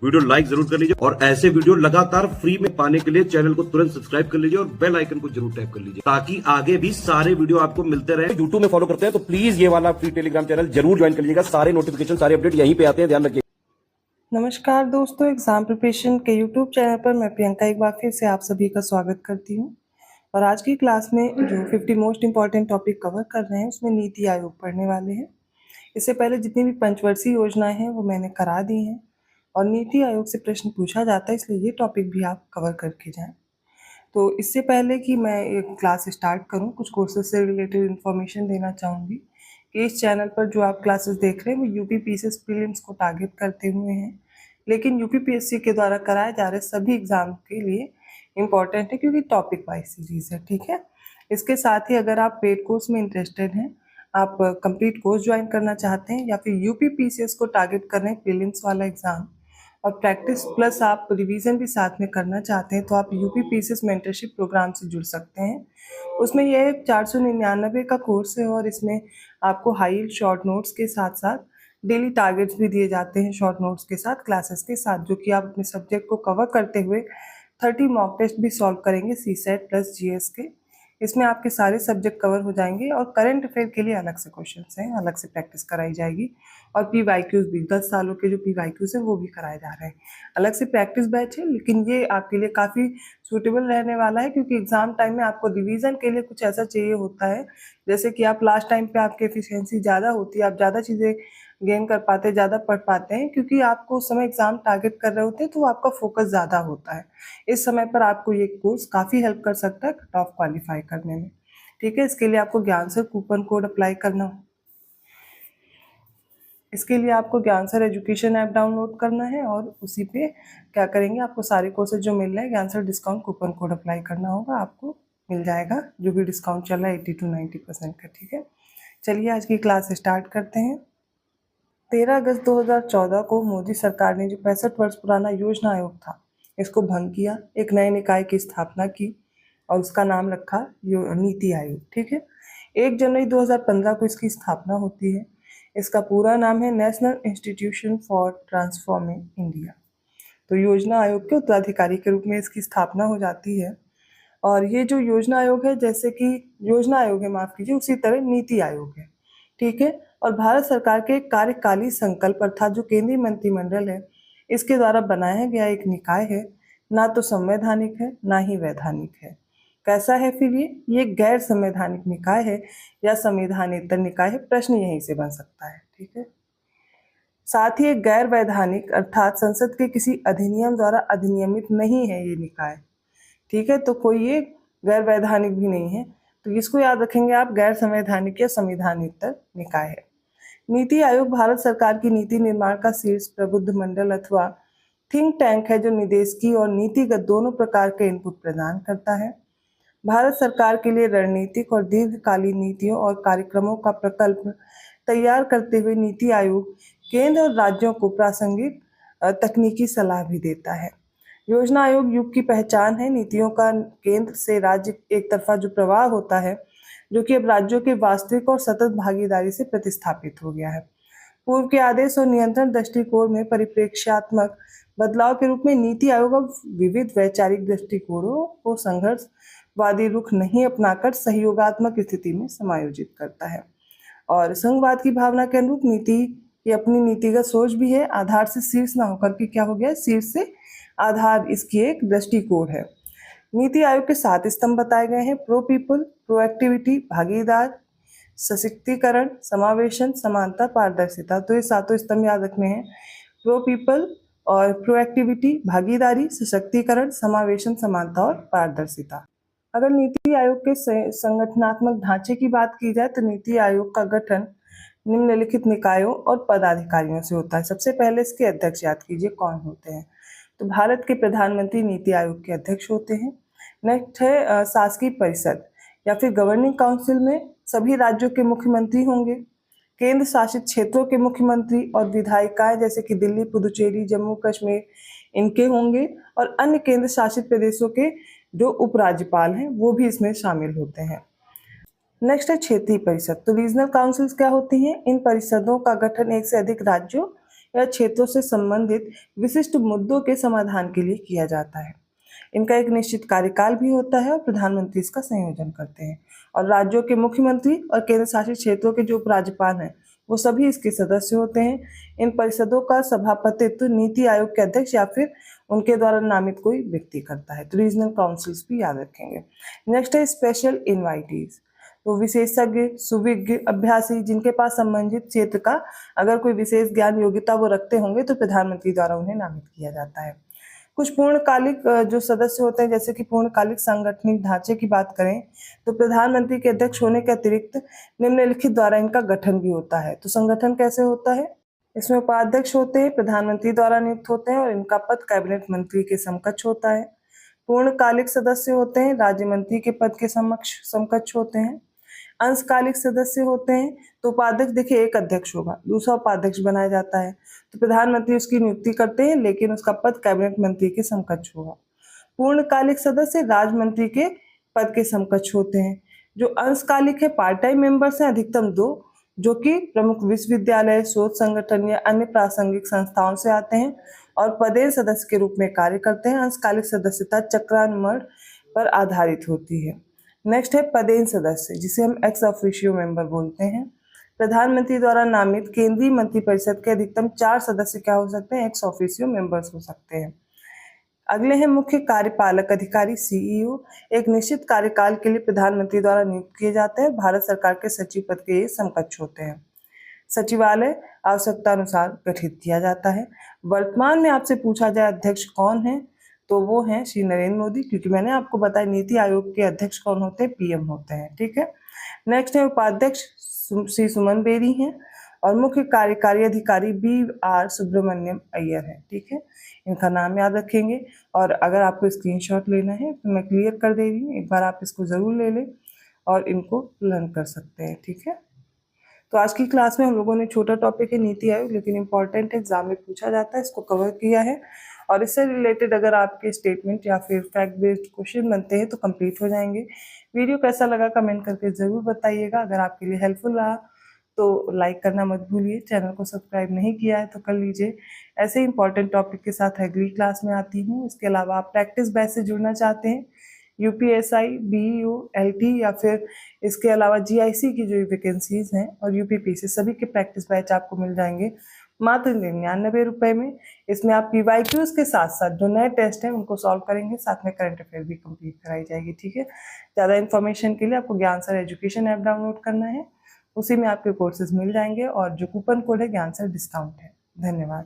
Video like जरूर कर लीजिए और ऐसे वीडियो लगातार फ्री में पाने के लिए चैनल को तुरंत सब्सक्राइब कर लीजिए और बेल आइकन को जरूर टैप कर लीजिए ताकि आगे भी सारे वीडियो आपको मिलते रहे। यूट्यूब में फॉलो करते हैं तो प्लीज ये वाला फ्री टेलीग्राम चैनल जरूर ज्वाइन कर लीजिएगा। सारे नोटिफिकेशन सारे अपडेट यहीं पे आते हैं, ध्यान रखिए। नमस्कार दोस्तों, एग्जाम प्रिपरेशन के यूट्यूब चैनल पर मैं प्रियंका एक बार फिर से आप सभी का स्वागत करती हूँ। और आज की क्लास में जो 50 मोस्ट इम्पॉर्टेंट टॉपिक कवर कर रहे हैं उसमें नीति आयोग पढ़ने वाले हैं। इससे पहले जितनी भी पंचवर्षीय योजनाएं हैं वो मैंने करा दी हैं और नीति आयोग से प्रश्न पूछा जाता है, इसलिए ये टॉपिक भी आप कवर करके जाएं। तो इससे पहले कि मैं एक क्लास स्टार्ट करूं, कुछ कोर्सेज से रिलेटेड इन्फॉर्मेशन देना चाहूँगी कि इस चैनल पर जो आप क्लासेस देख रहे हैं वो यूपीपीसीएस प्रीलिम्स को टारगेट करते हुए हैं, लेकिन यूपीपीएससी के द्वारा कराए जा रहे सभी एग्जाम के लिए इम्पॉर्टेंट है क्योंकि टॉपिक वाइज सीरीज है। ठीक है, इसके साथ ही अगर आप पेड कोर्स में इंटरेस्टेड हैं, आप कंप्लीट कोर्स ज्वाइन करना चाहते हैं या फिर यूपीपीसीएस को टारगेट कर रहे हैं प्रीलिम्स वाला एग्जाम और प्रैक्टिस प्लस आप रिवीजन भी साथ में करना चाहते हैं, तो आप यूपीपीसीएस मेंटरशिप प्रोग्राम से जुड़ सकते हैं। उसमें यह 499 का कोर्स है और इसमें आपको हाई शॉर्ट नोट्स के साथ साथ डेली टारगेट्स भी दिए जाते हैं शॉर्ट नोट्स के साथ, क्लासेस के साथ, जो कि आप अपने सब्जेक्ट को कवर करते हुए 30 मॉक टेस्ट भी सॉल्व करेंगे सीसेट प्लस जीएस के। इसमें आपके सारे सब्जेक्ट कवर हो जाएंगे और करंट अफेयर के लिए अलग से क्वेश्चंस हैं, अलग से प्रैक्टिस कराई जाएगी और पीवाईक्यूज भी 10 सालों के जो पीवाईक्यूज हैं वो भी कराए जा रहे हैं। अलग से प्रैक्टिस बैच है, लेकिन ये आपके लिए काफ़ी सूटेबल रहने वाला है क्योंकि एग्जाम टाइम में आपको रिवीजन के लिए कुछ ऐसा चाहिए होता है जैसे कि आप लास्ट टाइम पे आपकी एफिशिएंसी ज़्यादा होती है, आप ज़्यादा चीज़ें गेन कर पाते हैं, ज़्यादा पढ़ पाते हैं क्योंकि आपको उस समय एग्जाम टारगेट कर रहे होते हैं तो आपका फोकस ज़्यादा होता है। इस समय पर आपको ये कोर्स काफ़ी हेल्प कर सकता है कट ऑफ क्वालिफाई करने में। ठीक है, इसके लिए आपको ज्ञानसर कूपन कोड अप्लाई करना हो। इसके लिए आपको ज्ञानसर एजुकेशन ऐप डाउनलोड करना है और उसी पे क्या करेंगे, आपको सारे कोर्सेज जो मिल रहे हैं ज्ञानसर डिस्काउंट कूपन कोड अप्लाई करना होगा, आपको मिल जाएगा जो भी डिस्काउंट चल रहा है 80 to 90% का। ठीक है, चलिए आज की क्लास स्टार्ट करते हैं। 13 अगस्त 2014 को मोदी सरकार ने जो 65 वर्ष पुराना योजना आयोग था इसको भंग किया, एक नए निकाय की स्थापना की और उसका नाम रखा नीति आयोग। ठीक है, 1 जनवरी 2015 को इसकी स्थापना होती है। इसका पूरा नाम है national institution for transforming India. तो योजना आयोग के उत्तराधिकारी के रूप में इसकी स्थापना हो जाती है। और ये जो योजना आयोग है, जैसे कि योजना आयोग है, माफ कीजिए, उसी तरह नीति आयोग है। ठीक है, और भारत सरकार के कार्यकाली संकल्प अर्थात जो केंद्रीय मंत्रिमंडल है इसके द्वारा बनाया गया एक निकाय है, ना तो संवैधानिक है ना ही वैधानिक है। कैसा है फिर ये गैर संवैधानिक निकाय है या संवैधानेतर निकाय है, प्रश्न यहीं से बन सकता है। ठीक है, साथ ही एक गैर वैधानिक अर्थात संसद के किसी अधिनियम द्वारा अधिनियमित नहीं है ये निकाय। ठीक है, तो कोई ये गैर वैधानिक भी नहीं है, तो इसको याद रखेंगे आप, गैर संवैधानिक या संविधानेतर निकाय है। नीति आयोग भारत सरकार की नीति निर्माण का शीर्ष प्रबुद्ध मंडल अथवा थिंक टैंक है जो निदेशकीय और नीतिगत दोनों प्रकार के इनपुट प्रदान करता है। भारत सरकार के लिए रणनीतिक और दीर्घकालीन नीतियों और कार्यक्रमों का प्रकल्प तैयार करते हुए नीति आयोग केंद्र और राज्यों को प्रासंगिक तकनीकी सलाह भी देता है। योजना आयोग युग की पहचान है। नीतियों का केंद्र से राज्य एक तरफा जो प्रवाह होता है, जो कि अब राज्यों के वास्तविक और सतत भागीदारी से प्रतिस्थापित हो गया है। पूर्व के आदेश और नियंत्रण दृष्टिकोण में परिप्रेक्ष्यात्मक बदलाव के रूप में नीति आयोग अब विविध वैचारिक दृष्टिकोणों को संघर्षवादी रुख नहीं अपनाकर सहयोगात्मक स्थिति में समायोजित करता है और संघवाद की भावना के अनुरूप नीति की अपनी नीतिगत सोच भी है। आधार से शीर्ष ना होकर के क्या हो गया, शीर्ष से आधार इसकी एक दृष्टिकोण है। नीति आयोग के 7 स्तंभ बताए गए हैं: प्रो पीपल, प्रोएक्टिविटी, भागीदार, सशक्तिकरण, समावेशन, समानता, पारदर्शिता। तो ये 7 स्तंभ याद रखने हैं: प्रो पीपल और प्रोएक्टिविटी, भागीदारी, सशक्तिकरण, समावेशन, समानता और पारदर्शिता। अगर नीति आयोग के संगठनात्मक ढांचे की बात की जाए तो नीति आयोग का गठन निम्नलिखित निकायों और पदाधिकारियों से होता है। सबसे पहले इसके अध्यक्ष याद कीजिए कौन होते हैं, तो भारत के प्रधानमंत्री नीति आयोग के अध्यक्ष होते हैं। नेक्स्ट है शासकीय परिषद या फिर गवर्निंग काउंसिल में सभी राज्यों के मुख्यमंत्री होंगे, केंद्र शासित क्षेत्रों के मुख्यमंत्री और विधायिकाएं जैसे कि दिल्ली, पुदुचेरी, जम्मू कश्मीर इनके होंगे और अन्य केंद्र शासित प्रदेशों के जो उपराज्यपाल हैं वो भी इसमें शामिल होते हैं। नेक्स्ट है क्षेत्रीय परिषद। तो रीजनल काउंसिल्स क्या होती हैं, इन परिषदों का गठन एक से अधिक राज्यों या क्षेत्रों से संबंधित विशिष्ट मुद्दों के समाधान के लिए किया जाता है। इनका एक निश्चित कार्यकाल भी होता है और प्रधानमंत्री इसका संयोजन करते हैं। और राज्यों के मुख्यमंत्री और केंद्र शासित क्षेत्रों के जो उपराज्यपाल हैं वो सभी इसके सदस्य होते हैं। इन परिषदों का सभापतित्व नीति आयोग के अध्यक्ष या फिर उनके द्वारा नामित कोई व्यक्ति करता है। तो रीजनल काउंसिल्स भी याद रखेंगे। नेक्स्ट है स्पेशल इनवाइटीज। तो विशेषज्ञ, सुविज्ञ, अभ्यासी जिनके पास संबंधित क्षेत्र का अगर कोई विशेष ज्ञान योग्यता वो रखते होंगे तो प्रधानमंत्री द्वारा उन्हें नामित किया जाता है। कुछ पूर्णकालिक जो सदस्य होते हैं, जैसे कि पूर्णकालिक सांगठनिक ढांचे की बात करें तो प्रधानमंत्री के अध्यक्ष होने के अतिरिक्त निम्नलिखित द्वारा इनका गठन भी होता है। तो संगठन कैसे होता है? इसमें उपाध्यक्ष होते हैं, प्रधानमंत्री द्वारा नियुक्त होते हैं और इनका पद कैबिनेट मंत्री के समकक्ष होता है। पूर्णकालिक सदस्य होते हैं, राज्य मंत्री के पद के समकक्ष होते हैं। अंशकालिक सदस्य होते हैं तो उपाध्यक्ष, देखिए एक अध्यक्ष होगा, दूसरा उपाध्यक्ष बनाया जाता है, तो प्रधानमंत्री उसकी नियुक्ति करते हैं लेकिन उसका पद कैबिनेट मंत्री के समकक्ष होगा। पूर्णकालिक सदस्य राज्य मंत्री के पद के समकक्ष होते हैं। जो अंशकालिक है, पार्ट टाइम मेंबर्स हैं, अधिकतम 2, जो कि प्रमुख विश्वविद्यालय, शोध संगठन या अन्य प्रासंगिक संस्थाओं से आते हैं और पदेन सदस्य के रूप में कार्य करते हैं। अंशकालिक सदस्यता चक्रानुमण पर आधारित होती है। नेक्स्ट है पदेन सदस्य, जिसे हम एक्स ऑफिशियो मेंबर बोलते हैं। प्रधानमंत्री द्वारा नामित केंद्रीय मंत्रिपरिषद के अधिकतम 4 सदस्य क्या हो सकते हैं? एक्स ऑफिशियो मेंबर्स हो सकते हैं। अगले हैं मुख्य कार्यपालक अधिकारी, सीईओ। एक निश्चित कार्यकाल के लिए प्रधानमंत्री द्वारा नियुक्त किए जाते हैं। भारत सरकार के सचिव पद के ये समकक्ष होते हैं। सचिवालय आवश्यकता अनुसार गठित किया जाता है। वर्तमान में आपसे पूछा जाए अध्यक्ष कौन है तो वो हैं श्री नरेंद्र मोदी, क्योंकि मैंने आपको बताया नीति आयोग के अध्यक्ष कौन होते हैं? पीएम होते हैं। ठीक है। नेक्स्ट है उपाध्यक्ष श्री सुमन बेरी हैं और मुख्य कार्यकारी अधिकारी BR सुब्रमण्यम अय्यर है। ठीक है, इनका नाम याद रखेंगे। और अगर आपको स्क्रीनशॉट लेना है तो मैं क्लियर कर दे रही हूँ, एक बार आप इसको ज़रूर ले लें और इनको लर्न कर सकते हैं। ठीक है, तो आज की क्लास में हम लोगों ने छोटा टॉपिक है नीति आयोग, लेकिन इम्पॉर्टेंट एग्जाम में पूछा जाता है, इसको कवर किया है। और इससे रिलेटेड अगर आपके स्टेटमेंट या फिर फैक्ट बेस्ड क्वेश्चन बनते हैं तो कंप्लीट हो जाएंगे। वीडियो कैसा लगा कमेंट करके ज़रूर बताइएगा। अगर आपके लिए हेल्पफुल रहा तो लाइक करना मत भूलिए। चैनल को सब्सक्राइब नहीं किया है तो कर लीजिए। ऐसे इंपॉर्टेंट टॉपिक के साथ अगली क्लास में आती हूँ। इसके अलावा आप प्रैक्टिस बैच से जुड़ना चाहते हैं, UPSI, BEO, LT या फिर इसके अलावा GIC की जो वैकेंसीज हैं और UPPC सभी के प्रैक्टिस बैच आपको मिल जाएंगे मात्र 99 रुपये में। इसमें आप PYQs के साथ साथ जो नए टेस्ट हैं उनको सॉल्व करेंगे, साथ में करंट अफेयर भी कंप्लीट कराई जाएगी। ठीक है, ज़्यादा इन्फॉर्मेशन के लिए आपको ज्ञान सर एजुकेशन ऐप डाउनलोड करना है, उसी में आपके कोर्सेज मिल जाएंगे और जो कूपन कोड है ज्ञान सर डिस्काउंट है। धन्यवाद।